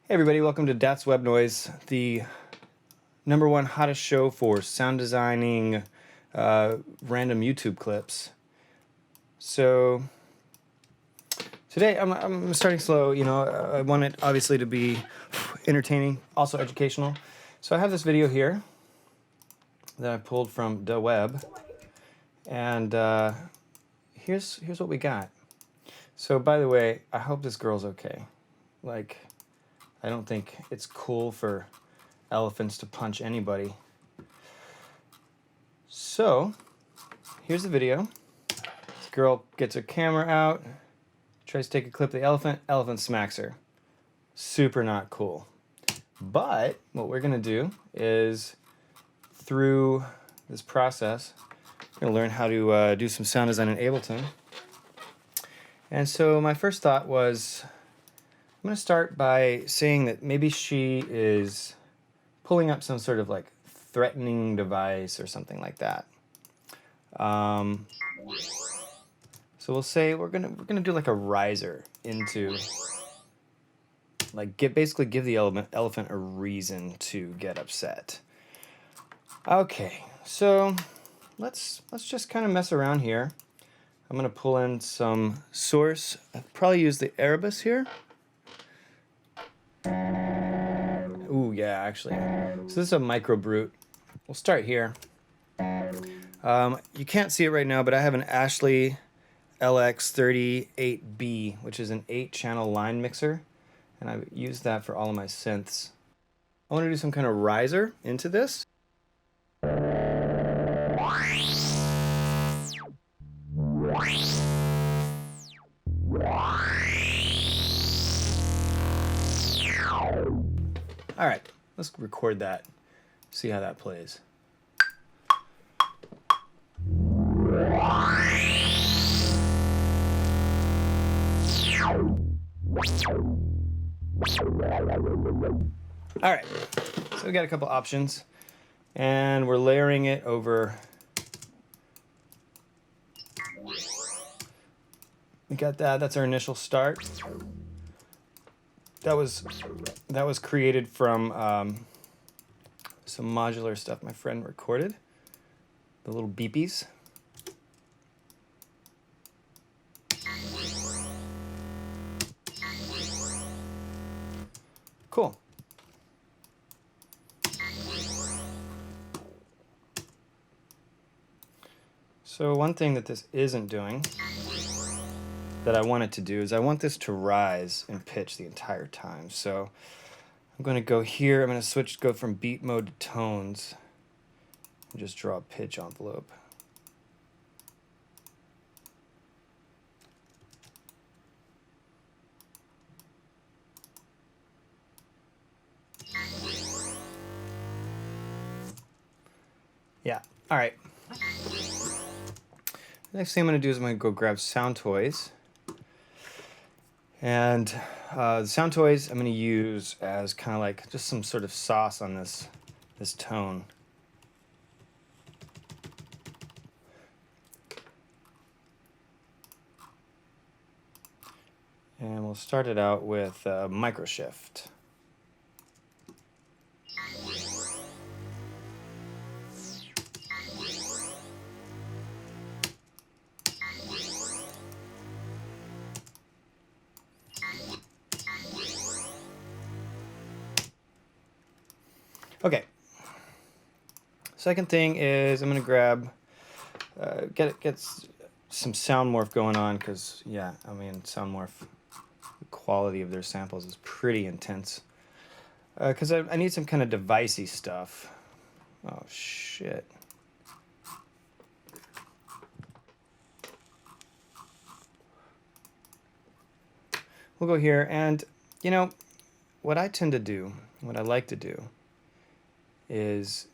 Hey everybody, welcome to DatsWebNoise, the #1 hottest show for sound designing random YouTube clips. So today I'm starting slow. I want it obviously to be entertaining, also educational. So I have this video here that I pulled from the web, and here's what we got. So by the way, I hope this girl's okay. I don't think it's cool for elephants to punch anybody. So, here's the video. This girl gets her camera out, tries to take a clip of the elephant smacks her. Super not cool. But, what we're gonna do is, through this process, we're gonna learn how to do some sound design in Ableton. And so my first thought was, I'm going to start by saying that maybe she is pulling up some sort of threatening device or something like that. So we'll say we're gonna do like a riser into basically give the elephant a reason to get upset. Okay, so let's just kind of mess around here. I'm gonna pull in some source. I'll probably use the Erebus here. Ooh, yeah, actually. So this is a micro brute. We'll start here. You can't see it right now, but I have an Ashley LX38B, which is an 8-channel line mixer, and I've used that for all of my synths. I want to do some kind of riser into this. All right, let's record that, see how that plays. All right, so we got a couple options, and we're layering it over. We got that. That's our initial start. That was created from some modular stuff my friend recorded. The little beepies. Cool. So one thing that this isn't doing, that I want it to do, is I want this to rise in pitch the entire time. So I'm going to go here, I'm going to go from beat mode to tones, and just draw a pitch envelope. Yeah, all right. The next thing I'm going to do is I'm going to go grab Sound Toys. And the Sound Toys I'm going to use as kind of like just some sort of sauce on this tone. And we'll start it out with micro shift. Okay. Second thing is I'm gonna grab, get some sound morph going on, because yeah, I mean sound morph, the quality of their samples is pretty intense. Because I need some kind of devicey stuff. Oh shit. We'll go here, and what I tend to do, what I like to do, is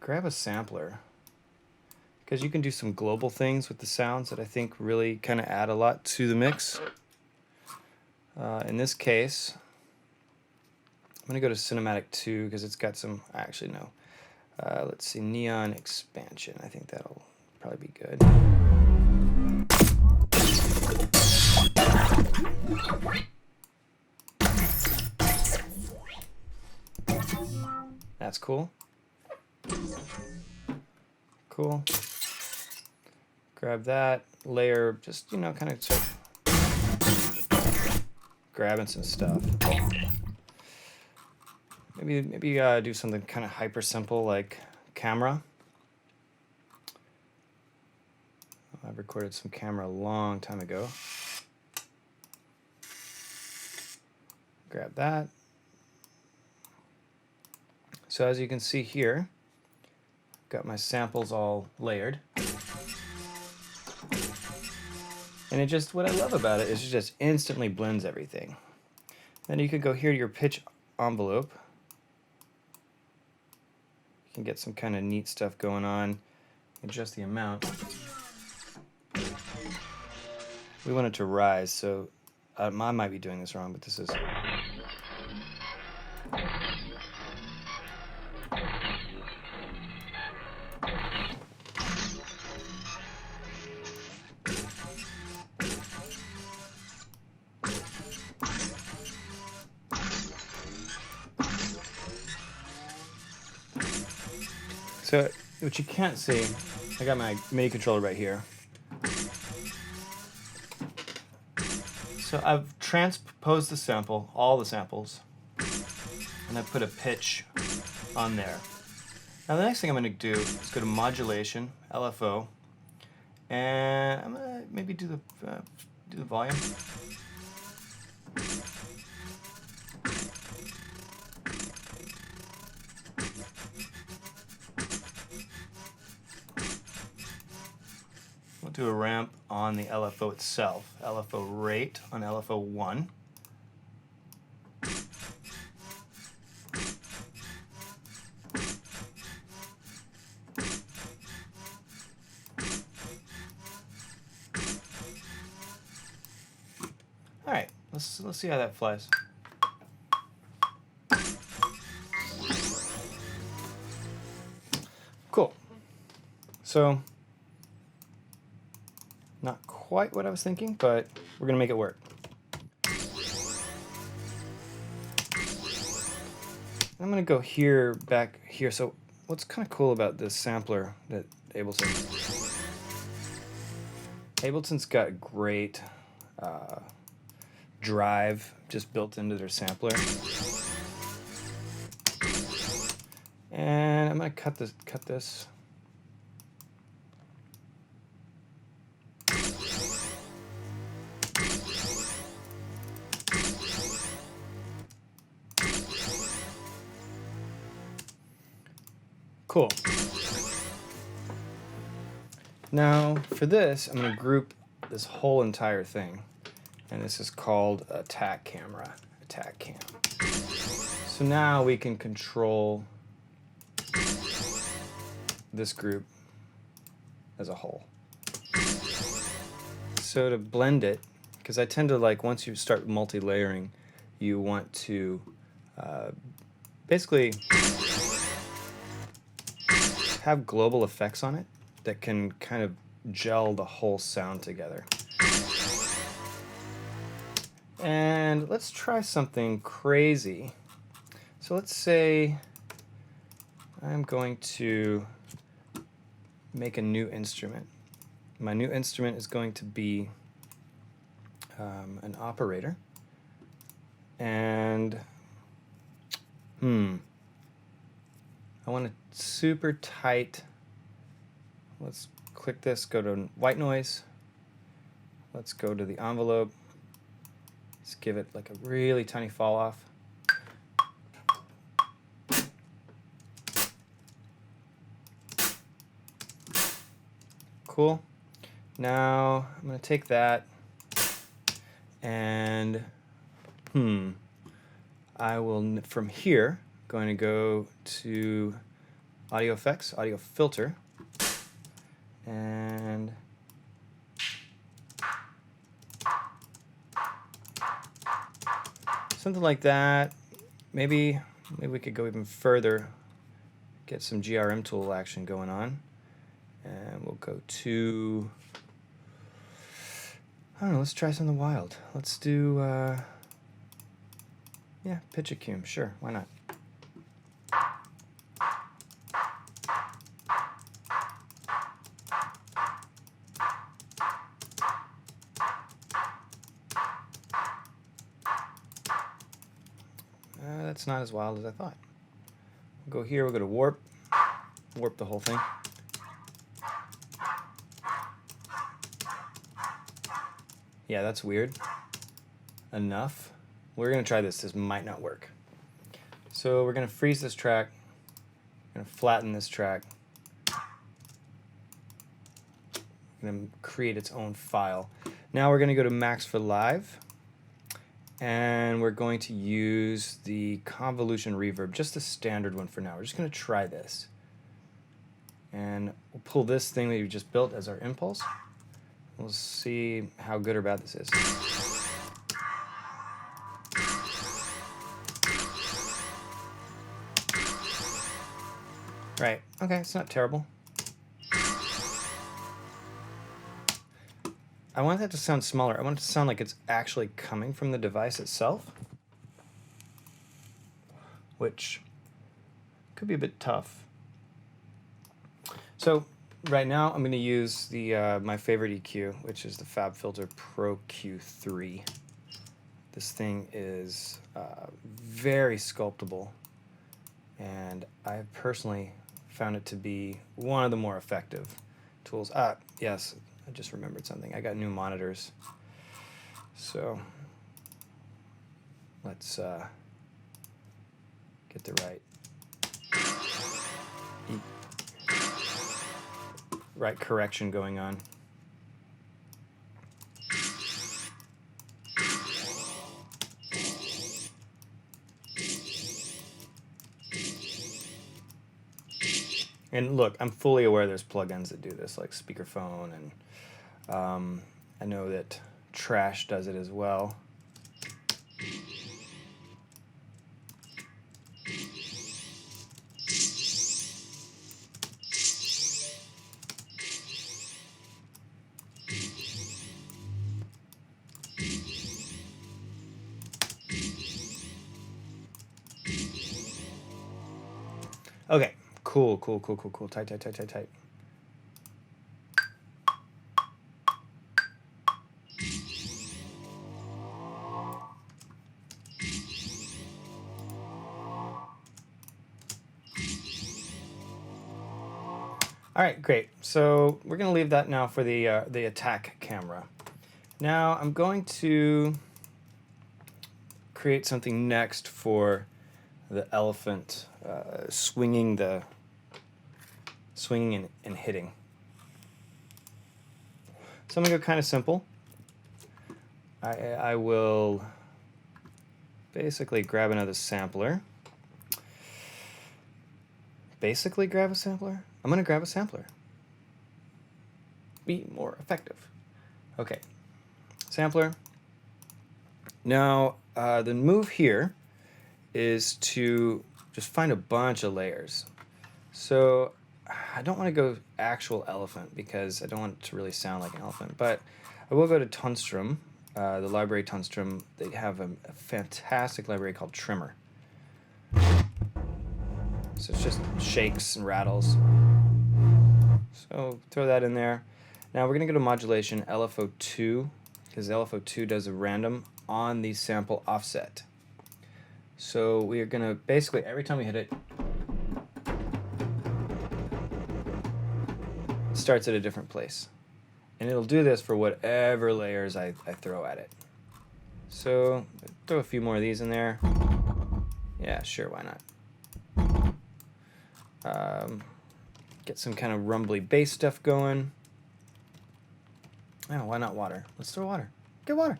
grab a sampler, because you can do some global things with the sounds that I think really kind of add a lot to the mix. In this case, I'm going to go to Cinematic 2 because it's got some, actually no, let's see, Neon Expansion. I think that'll probably be good. That's cool. Cool. Grab that layer, just, you know, kind of start grabbing some stuff. Maybe do something kind of hyper simple like camera. I've recorded some camera a long time ago. Grab that. So as you can see here, I've got my samples all layered. And it just, what I love about it is it just instantly blends everything. Then you could go here to your pitch envelope. You can get some kind of neat stuff going on. Adjust the amount. We want it to rise, so I might be doing this wrong, but this is... So, what you can't see, I got my MIDI controller right here. So I've transposed the sample, all the samples, and I put a pitch on there. Now the next thing I'm going to do is go to modulation, LFO, and I'm going to maybe do the volume. We'll do a ramp on the LFO itself. LFO rate on LFO 1. All right, let's see how that flies. Cool. So, not quite what I was thinking, but we're gonna make it work. I'm gonna go here, back here. So what's kind of cool about this sampler that Ableton's got great drive just built into their sampler. And I'm gonna cut this. Cool. Now for this, I'm going to group this whole entire thing, and this is called attack camera, attack cam. So now we can control this group as a whole. So to blend it, because I tend to like, once you start multi-layering, you want to basically have global effects on it that can kind of gel the whole sound together. And let's try something crazy. So let's say I'm going to make a new instrument. My new instrument is going to be an operator. And I want a super tight, let's click this, go to white noise, let's go to the envelope, let's give it like a really tiny fall off. Cool. Now I'm going to take that and I will, from here, going to go to audio effects, audio filter, and something like that. Maybe we could go even further, get some GRM tool action going on, and we'll go to, I don't know, let's try something wild. Let's do yeah, pitch a cume, sure, why not? it's not as wild as I thought. We'll go here, we'll go to warp, warp the whole thing. Yeah, that's weird. Enough. We're gonna try this. This might not work. So we're gonna freeze this track. We're gonna flatten this track. We're gonna create its own file. Now we're gonna go to Max for Live, and we're going to use the convolution reverb, just the standard one for now. We're just gonna try this. And we'll pull this thing that we just built as our impulse. We'll see how good or bad this is. Right, okay, it's not terrible. I want that to sound smaller. I want it to sound like it's actually coming from the device itself, which could be a bit tough. So right now I'm going to use the my favorite EQ, which is the FabFilter Pro Q3. This thing is very sculptable, and I personally found it to be one of the more effective tools. Yes, I just remembered something. I got new monitors, so let's get the right correction going on. And look, I'm fully aware there's plugins that do this, like Speakerphone, and I know that Trash does it as well. Okay, cool. Tight. All right, great. So we're going to leave that now for the attack camera. Now I'm going to create something next for the elephant swinging and hitting. So I'm going to go kind of simple. I will basically grab another sampler. I'm going to grab a sampler. Be more effective. Okay, sampler. Now, the move here is to just find a bunch of layers. So I don't want to go actual elephant because I don't want it to really sound like an elephant, but I will go to Tunstrom, the library Tunstrom. They have a fantastic library called Trimmer. So it's just shakes and rattles. So throw that in there. Now we're going to go to modulation, LFO2, because LFO2 does a random on the sample offset. So we are going to basically, every time we hit it, it starts at a different place. And it'll do this for whatever layers I throw at it. So throw a few more of these in there. Yeah, sure, why not? Get some kind of rumbly bass stuff going. Oh, why not water? Let's throw water. Get water.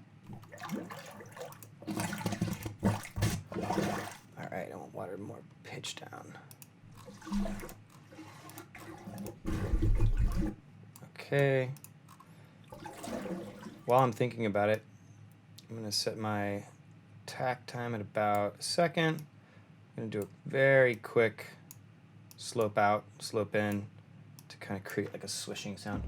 All right, I want water more pitch down. Okay. While I'm thinking about it, I'm going to set my tack time at about a second. I'm going to do a very quick slope out, slope in to kind of create like a swishing sound.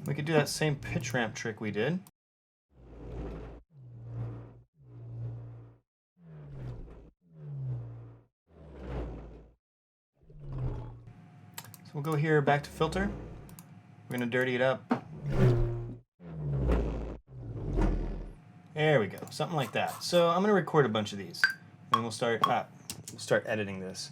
We could do that same pitch ramp trick we did. So we'll go here back to filter. We're going to dirty it up. There we go, something like that. So I'm going to record a bunch of these, and we'll start editing this.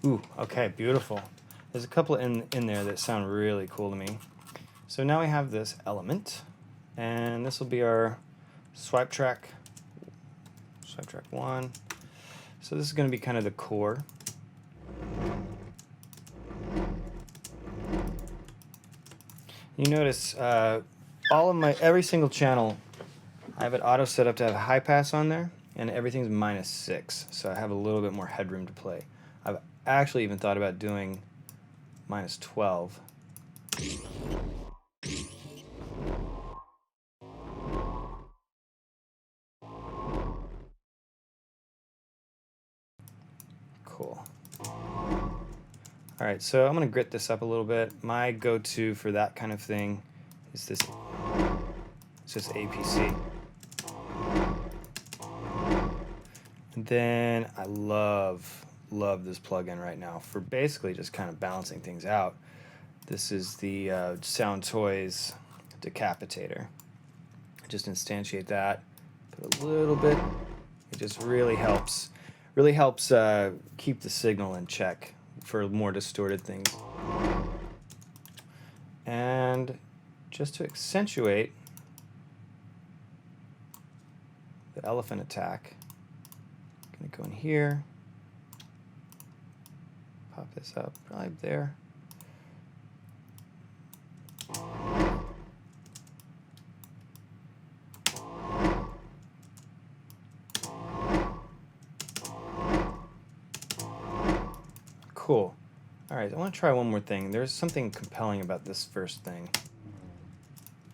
Ooh, okay, beautiful. There's a couple in there that sound really cool to me. So now we have this element, and this will be our swipe track 1. So this is going to be kind of the core. You notice every single channel, I have it auto set up to have a high pass on there, and everything's -6, so I have a little bit more headroom to play. I've actually even thought about doing -12. Cool. All right, so I'm going to grit this up a little bit. My go-to for that kind of thing is this. It's just APC. And then I love this plugin right now for basically just kind of balancing things out. This is the Sound Toys Decapitator. Just instantiate that, put a little bit. It just really helps keep the signal in check for more distorted things. And just to accentuate the elephant attack, I'm gonna go in here, pop this up right there. Cool. All right, I want to try one more thing. There's something compelling about this first thing.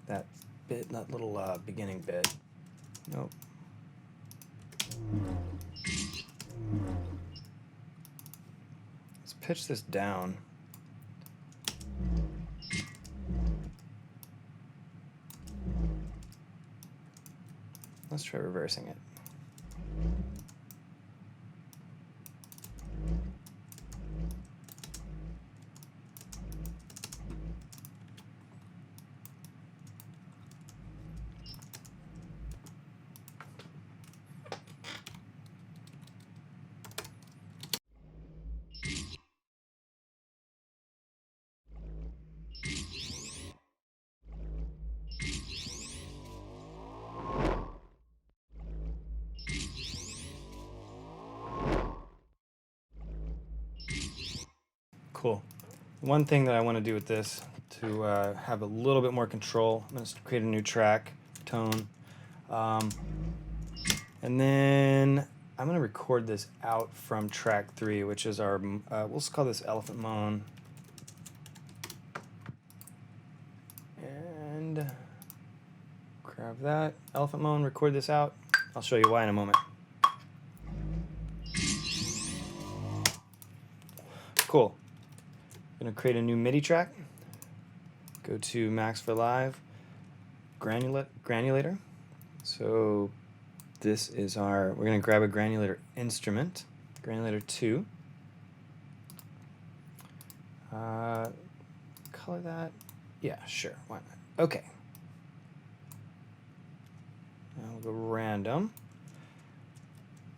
That bit, that little beginning bit. Nope. Let's pitch this down. Let's try reversing it. Cool. One thing that I want to do with this to have a little bit more control, I'm going to create a new track, tone, and then I'm going to record this out from track 3, which is our, we'll just call this Elephant Moan. And grab that, Elephant Moan, record this out. I'll show you why in a moment. Cool. I'm going to create a new MIDI track. Go to Max for Live, granulator. So this is we're going to grab a granulator instrument, granulator 2. Color that. Yeah, sure. Why not? Okay. Now we'll go random.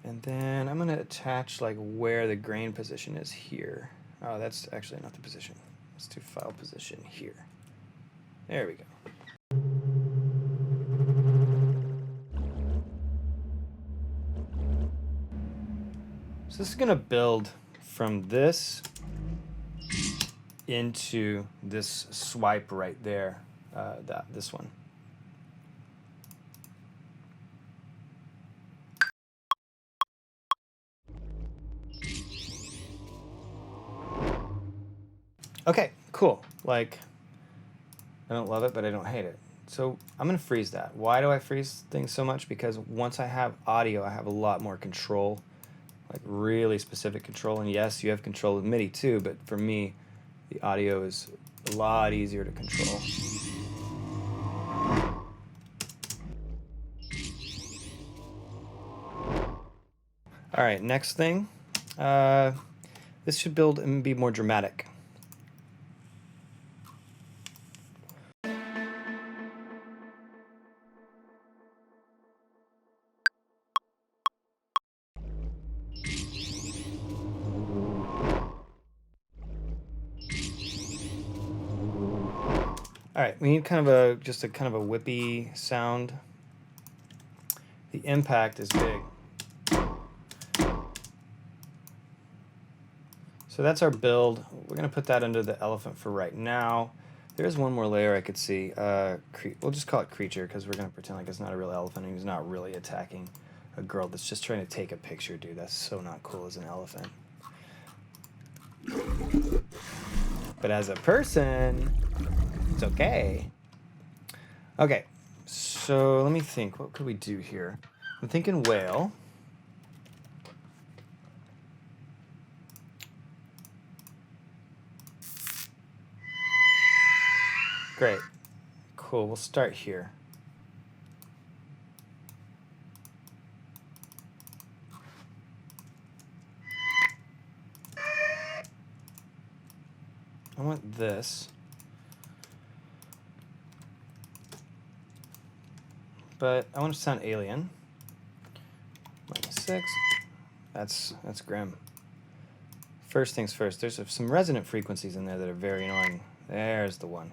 And then I'm going to attach like where the grain position is here. Oh, that's actually not the position. Let's do file position here. There we go. So this is going to build from this into this swipe right there, this one. Okay, cool. Like, I don't love it, but I don't hate it. So I'm going to freeze that. Why do I freeze things so much? Because once I have audio, I have a lot more control, like really specific control. And yes, you have control with MIDI too, but for me, the audio is a lot easier to control. All right, next thing. This should build and be more dramatic. All right, we need kind of just a kind of a whippy sound. The impact is big. So that's our build. We're gonna put that under the elephant for right now. There's one more layer I could see. We'll just call it creature because we're gonna pretend like it's not a real elephant and he's not really attacking a girl that's just trying to take a picture, dude. That's so not cool as an elephant. But as a person, it's okay. Okay, so let me think. What could we do here? I'm thinking whale. Great. Cool, we'll start here. I want this. But I want it to sound alien. -6. That's grim. First things first, there's some resonant frequencies in there that are very annoying. There's the one.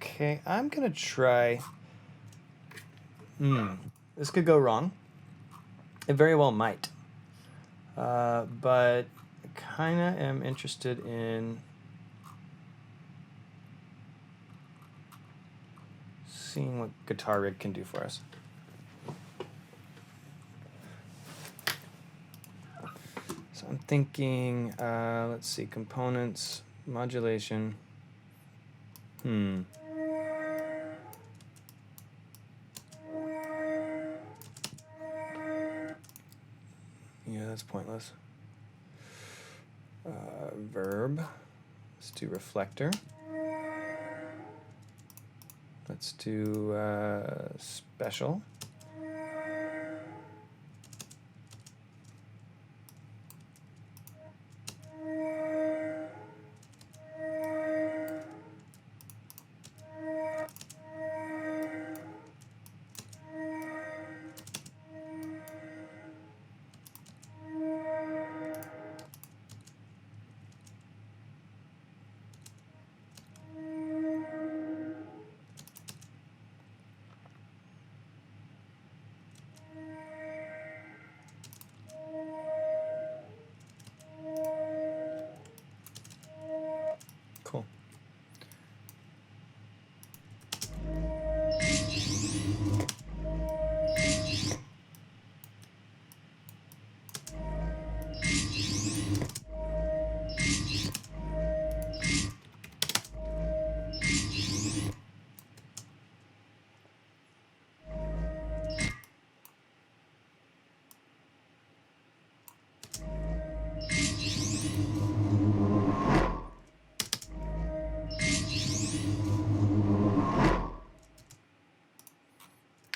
Okay, I'm gonna try. This could go wrong. It very well might. But I kinda am interested in seeing what Guitar Rig can do for us. So I'm thinking, let's see, components, modulation. Yeah, that's pointless. Verb. Let's do reflector. Let's do special. Cool.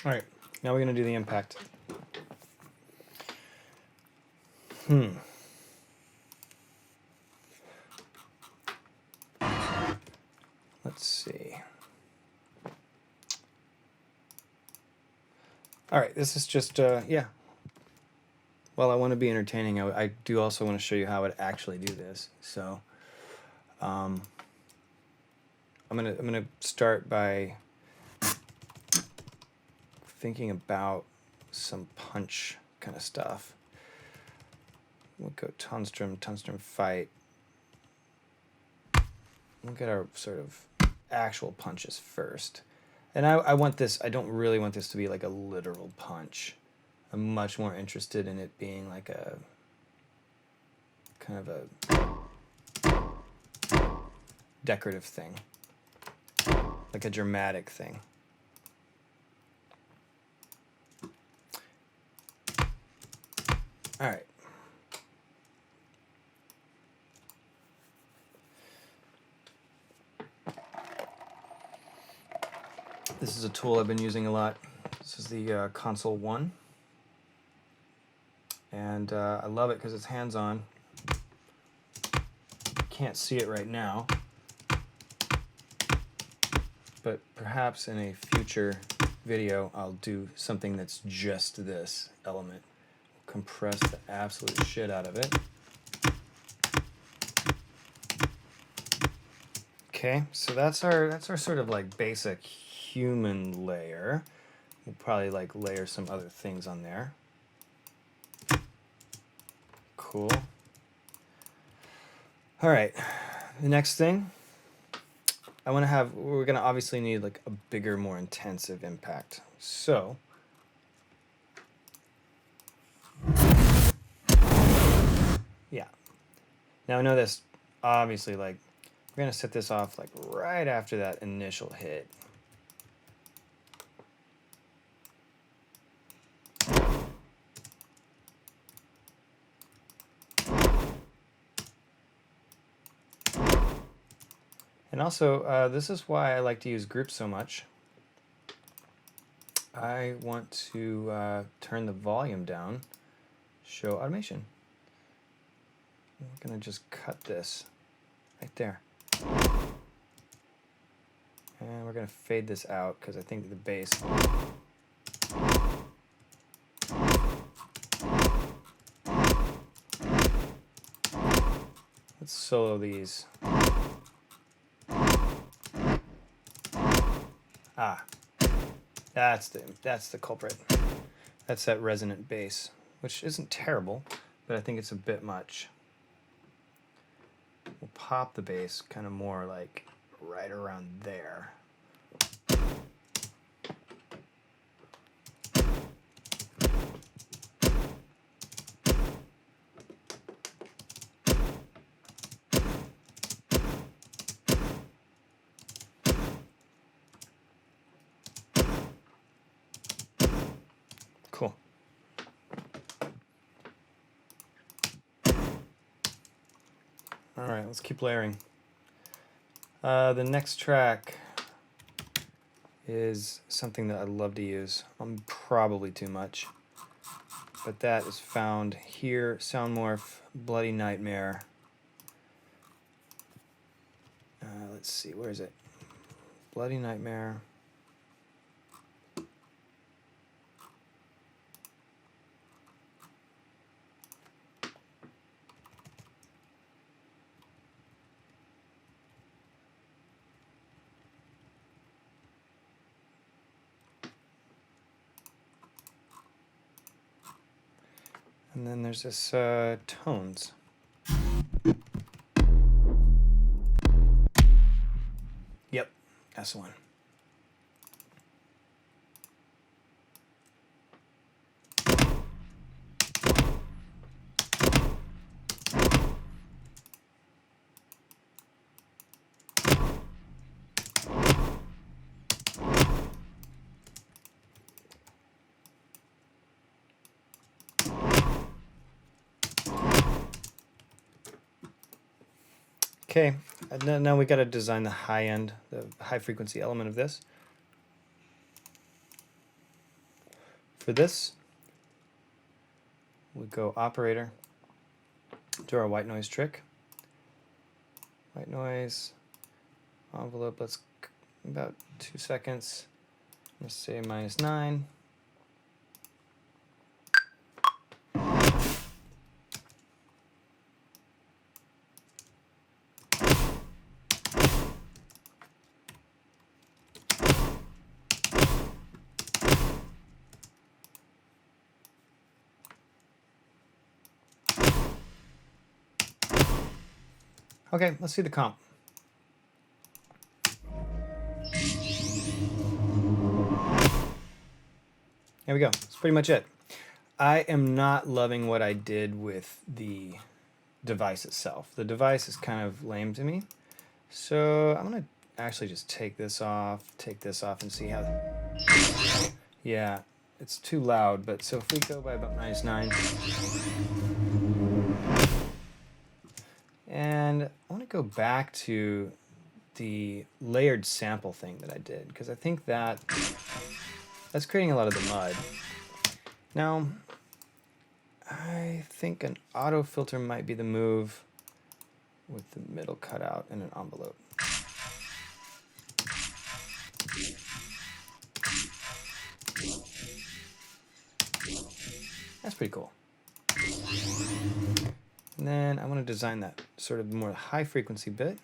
All right, now we're gonna do the impact. Let's see. All right, this is just, yeah. Well, I want to be entertaining. I do also want to show you how I would actually do this. So I'm gonna start by thinking about some punch kind of stuff. We'll go tungsten fight. We'll get our sort of actual punches first. And I want this, I don't really want this to be like a literal punch. I'm much more interested in it being like a kind of a decorative thing, like a dramatic thing. All right. This is a tool I've been using a lot. This is the Console 1. And I love it because it's hands-on. Can't see it right now, but perhaps in a future video I'll do something that's just this element. Compress the absolute shit out of it. Okay, so that's our sort of like basic human layer. We'll probably like layer some other things on there. Cool. All right, the next thing we're gonna obviously need like a bigger, more intensive impact. So yeah, now I know this, obviously, like we're gonna set this off like right after that initial hit. And also, this is why I like to use groups so much. I want to turn the volume down, show automation. We're going to just cut this right there. And we're going to fade this out because I think the bass... Let's solo these. Ah, that's the culprit. That's that resonant bass, which isn't terrible, but I think it's a bit much. We'll pop the bass kind of more like right around there. Cool. All right, let's keep layering. The next track is something that I love to use. Probably too much, but that is found here. Soundmorph, Bloody Nightmare. Let's see, where is it? Bloody Nightmare. And then there's this tones. Yep, that's the one. Okay, now we got to design the high end, the high frequency element of this. For this, we go operator, do our white noise trick. White noise, envelope, let's about 2 seconds. Let's say -9. Okay, let's see the comp. There we go. That's pretty much it. I am not loving what I did with the device itself. The device is kind of lame to me. So I'm going to actually just take this off, and see how... Yeah, it's too loud, but so if we go by about -9. And I want to go back to the layered sample thing that I did, because I think that's creating a lot of the mud. Now, I think an auto filter might be the move with the middle cutout and an envelope. That's pretty cool. And then I want to design that sort of more high frequency bit,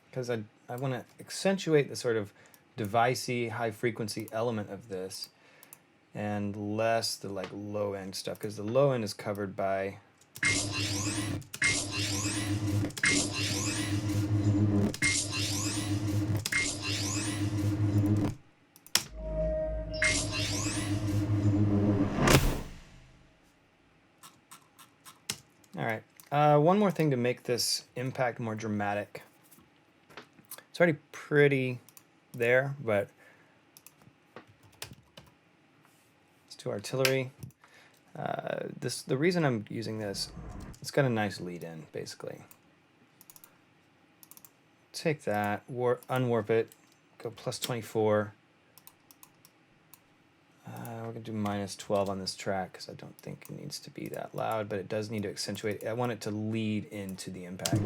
because I want to accentuate the sort of devicey high frequency element of this and less the like low end stuff, because the low end is covered by all right. One more thing to make this impact more dramatic. It's already pretty there, but let's do artillery. The reason I'm using this, it's got a nice lead in, basically. Take that, unwarp it, go +24. We're going to do -12 on this track because I don't think it needs to be that loud, but it does need to accentuate. I want it to lead into the impact.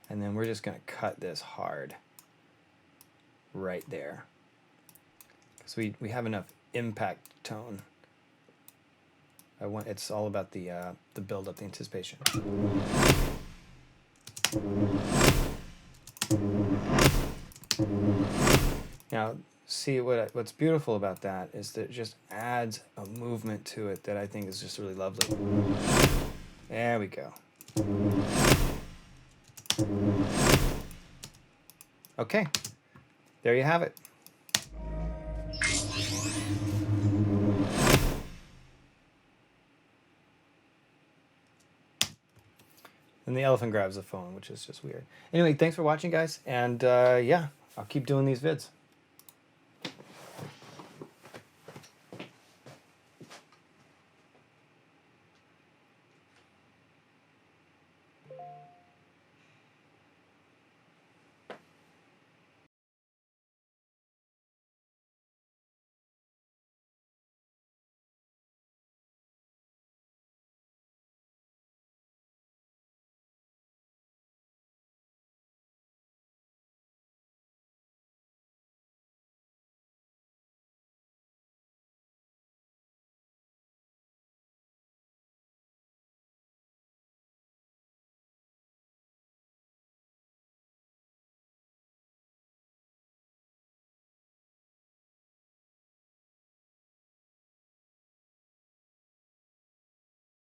And then we're just going to cut this hard right there. Because we have enough impact tone. It's all about the build up, the anticipation. Now, see what's beautiful about that is that it just adds a movement to it that I think is just really lovely. There we go. Okay, there you have it. And the elephant grabs the phone, which is just weird. Anyway, thanks for watching, guys. And yeah, I'll keep doing these vids.